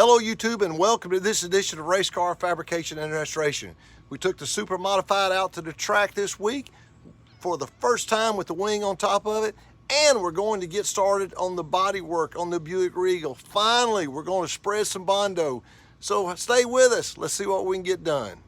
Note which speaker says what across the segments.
Speaker 1: Hello YouTube and welcome to this edition of Race Car Fabrication and Restoration. We took the Super Modified out to the track this week for the first time with the wing on top of it, and we're going to get started on the body work on the Buick Regal. Finally, we're going to spread some bondo. So stay with us. Let's see what we can get done.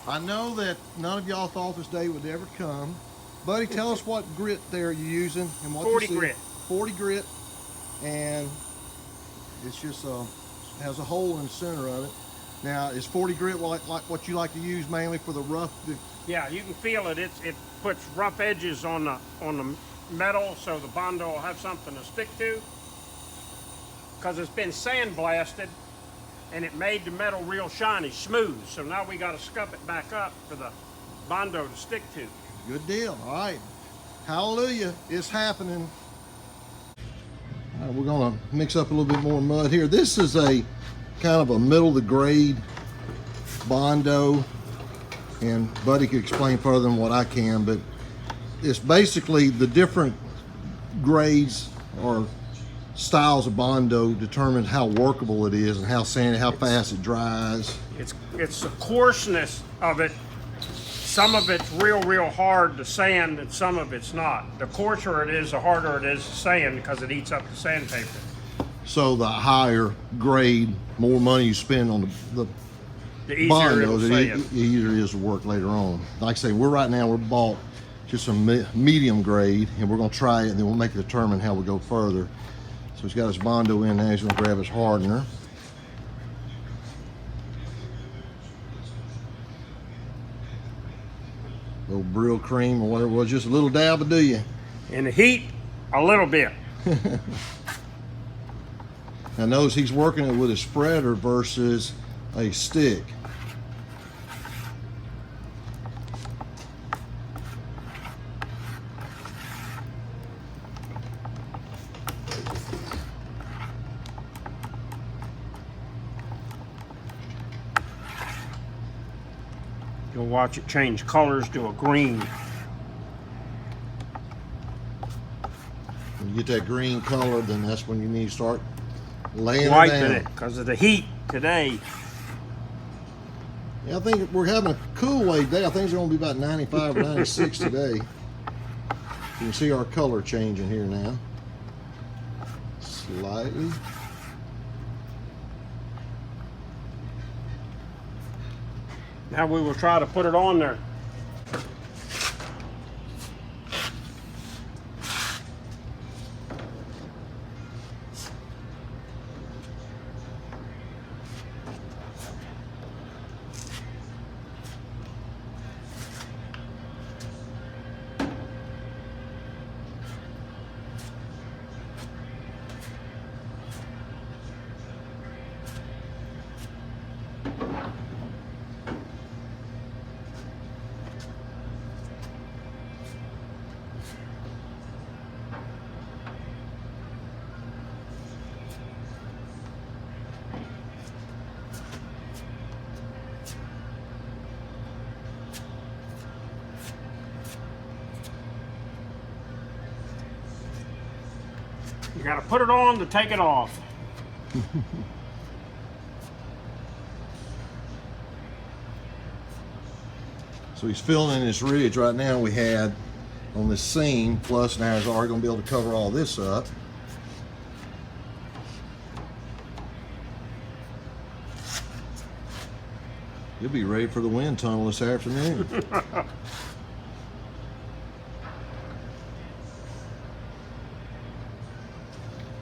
Speaker 1: I know that none of y'all thought this day would ever come. Buddy, tell us what grit there you're using and what
Speaker 2: 40 grit.
Speaker 1: 40 grit, and it's just has a hole in the center of it. Now, is 40 grit like what you like to use mainly for the rough?
Speaker 2: Yeah, you can feel it. It puts rough edges on the metal, so the bondo will have something to stick to. Because it's been sandblasted, and it made the metal real shiny, smooth. So now we got to scuff it back up for the bondo to stick to.
Speaker 1: Good deal. All right. Hallelujah. It's happening. All right, we're going to mix up a little bit more mud here. This is a kind of a middle of the grade bondo, and Buddy could explain further than what I can, but it's basically the different grades or styles of bondo determine how workable it is and how sandy, how fast it dries.
Speaker 2: It's the coarseness of it. Some of it's real hard to sand, and some of it's not. The coarser it is, the harder it is to sand because it eats up the sandpaper.
Speaker 1: So the higher grade, more money you spend on the bondo, the easier it is to work later on. Like I say, we're bought just some medium grade, and we're going to try it, and then we'll make a determine how we go further. So he's got his bondo in now. He's going to grab his hardener. A little Brill cream or whatever it was, just a little dab will do you.
Speaker 2: In the heat, a little bit.
Speaker 1: Now notice he's working it with a spreader versus a stick.
Speaker 2: You'll watch it change colors to a green.
Speaker 1: When you get that green color, then that's when you need to start laying
Speaker 2: Wiping
Speaker 1: it down.
Speaker 2: it because of the heat today.
Speaker 1: Yeah, I think we're having a cool wave day. I think it's going to be about 95 or 96 today. You can see our color changing here now. Slightly.
Speaker 2: Now we will try to put it on there. You got to put it on to take it off.
Speaker 1: So he's filling in this ridge right now we had on this seam, plus now he's already going to be able to cover all this up. You'll be ready for the wind tunnel this afternoon.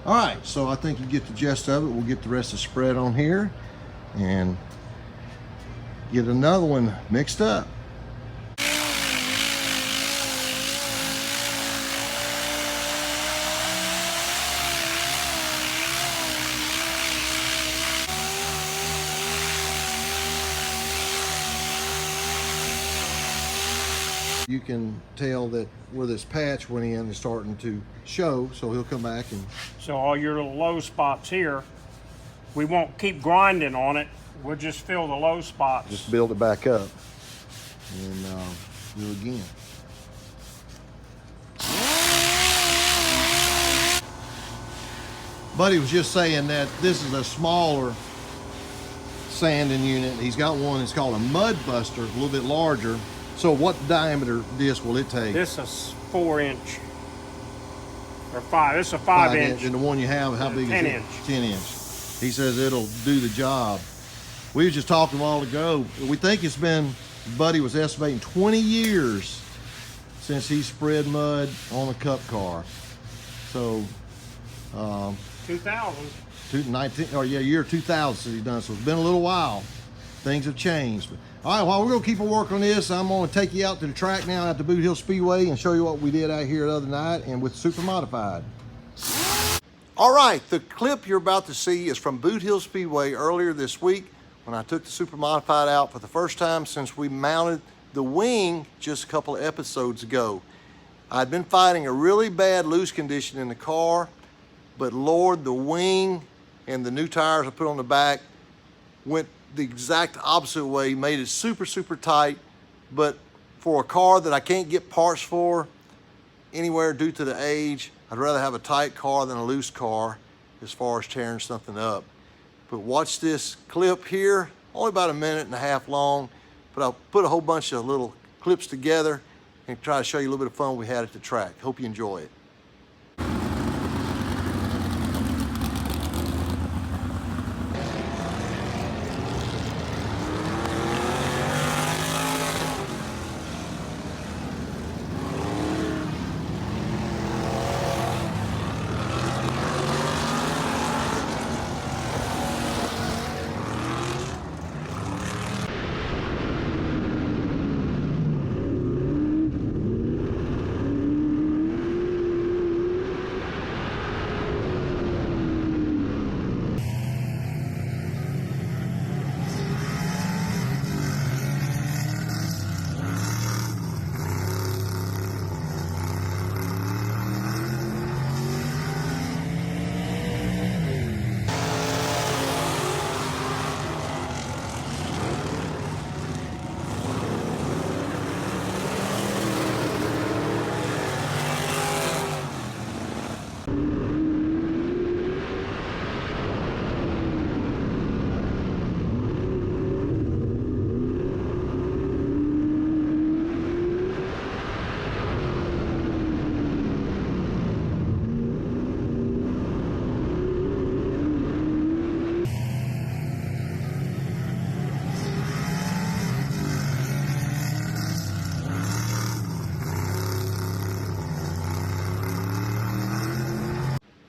Speaker 1: All right, so I think you get the gist of it. We'll get the rest of the spread on here and get another one mixed up. You can tell that where this patch went in is starting to show, so he'll come back and...
Speaker 2: So all your little low spots here, we won't keep grinding on it. We'll just fill the low spots.
Speaker 1: Just build it back up and do it again. Buddy was just saying that this is a smaller sanding unit. He's got one that's called a mud buster, a little bit larger. So what diameter disc will it take?
Speaker 2: This is 4 inch or 5. This is a 5 inch.
Speaker 1: And the one you have, how big is it?
Speaker 2: 10 inch.
Speaker 1: 10 inch. He says it'll do the job. We were just talking a while ago. We think it's been, Buddy was estimating 20 years since he spread mud on a cup car. So
Speaker 2: 2000.
Speaker 1: Year 2000 since he's done. So it's been a little while. Things have changed. But, all right, while we're gonna keep working on this, I'm gonna take you out to the track now at the Boot Hill Speedway and show you what we did out here the other night and with Super Modified. All right, the clip you're about to see is from Boot Hill Speedway earlier this week when I took the Super Modified out for the first time since we mounted the wing just a couple of episodes ago. I'd been fighting a really bad loose condition in the car, but Lord, the wing and the new tires I put on the back went the exact opposite way, made it super, super tight. But for a car that I can't get parts for anywhere due to the age, I'd rather have a tight car than a loose car as far as tearing something up. But watch this clip here, only about 1.5 minutes long, but I'll put a whole bunch of little clips together and try to show you a little bit of fun we had at the track. Hope you enjoy it.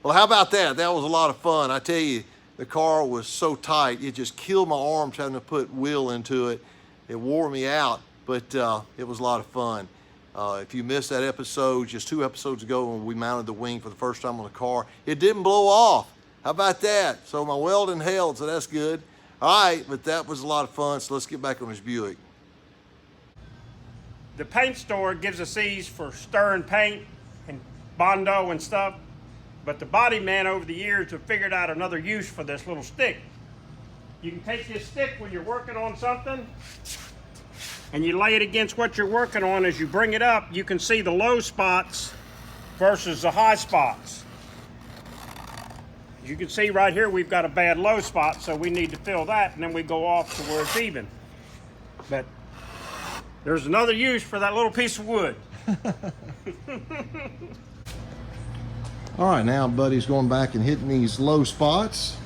Speaker 1: Well, how about that? That was a lot of fun. I tell you, the car was so tight, it just killed my arms having to put wheel into it. It wore me out, but it was a lot of fun. If you missed that episode, just 2 episodes ago when we mounted the wing for the first time on the car, it didn't blow off. How about that? So my welding held, so that's good. All right, but that was a lot of fun, so let's get back on this Buick.
Speaker 2: The paint store gives us these for stirring paint and bondo and stuff. But the body man over the years have figured out another use for this little stick. You can take this stick when you're working on something and you lay it against what you're working on. As you bring it up, you can see the low spots versus the high spots. As you can see right here, we've got a bad low spot, so we need to fill that, and then we go off to where it's even. But there's another use for that little piece of wood.
Speaker 1: All right, now Buddy's going back and hitting these low spots.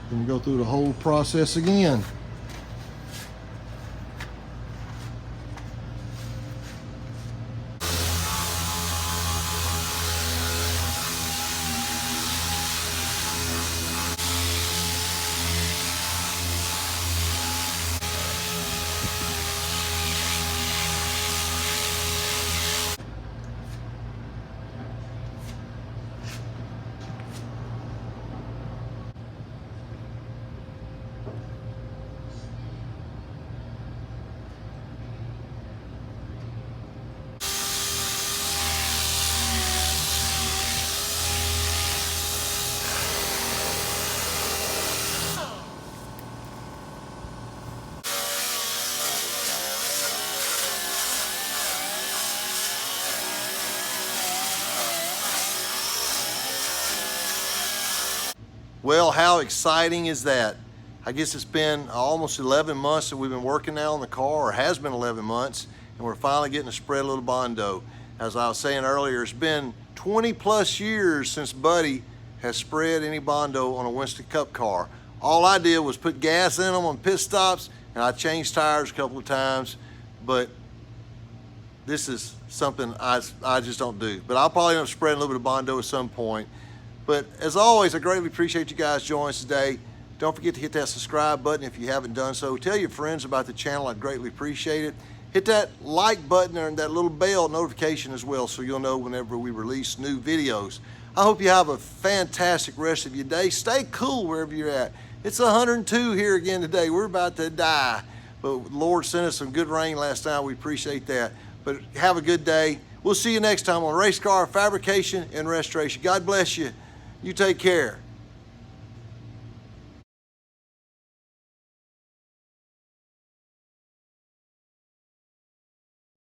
Speaker 1: And we'll go through the whole process again. Well, how exciting is that? I guess it's been almost 11 months that we've been working now on the car, or has been 11 months, and we're finally getting to spread a little bondo. As I was saying earlier, it's been 20 plus years since Buddy has spread any bondo on a Winston Cup car. All I did was put gas in them on pit stops, and I changed tires a couple of times, but this is something I just don't do. But I'll probably end up spreading a little bit of bondo at some point. But as always, I greatly appreciate you guys joining us today. Don't forget to hit that subscribe button if you haven't done so. Tell your friends about the channel. I'd greatly appreciate it. Hit that like button and that little bell notification as well, so you'll know whenever we release new videos. I hope you have a fantastic rest of your day. Stay cool wherever you're at. It's 102 here again today. We're about to die. But the Lord sent us some good rain last night. We appreciate that. But have a good day. We'll see you next time on Race Car Fabrication and Restoration. God bless you. You take care.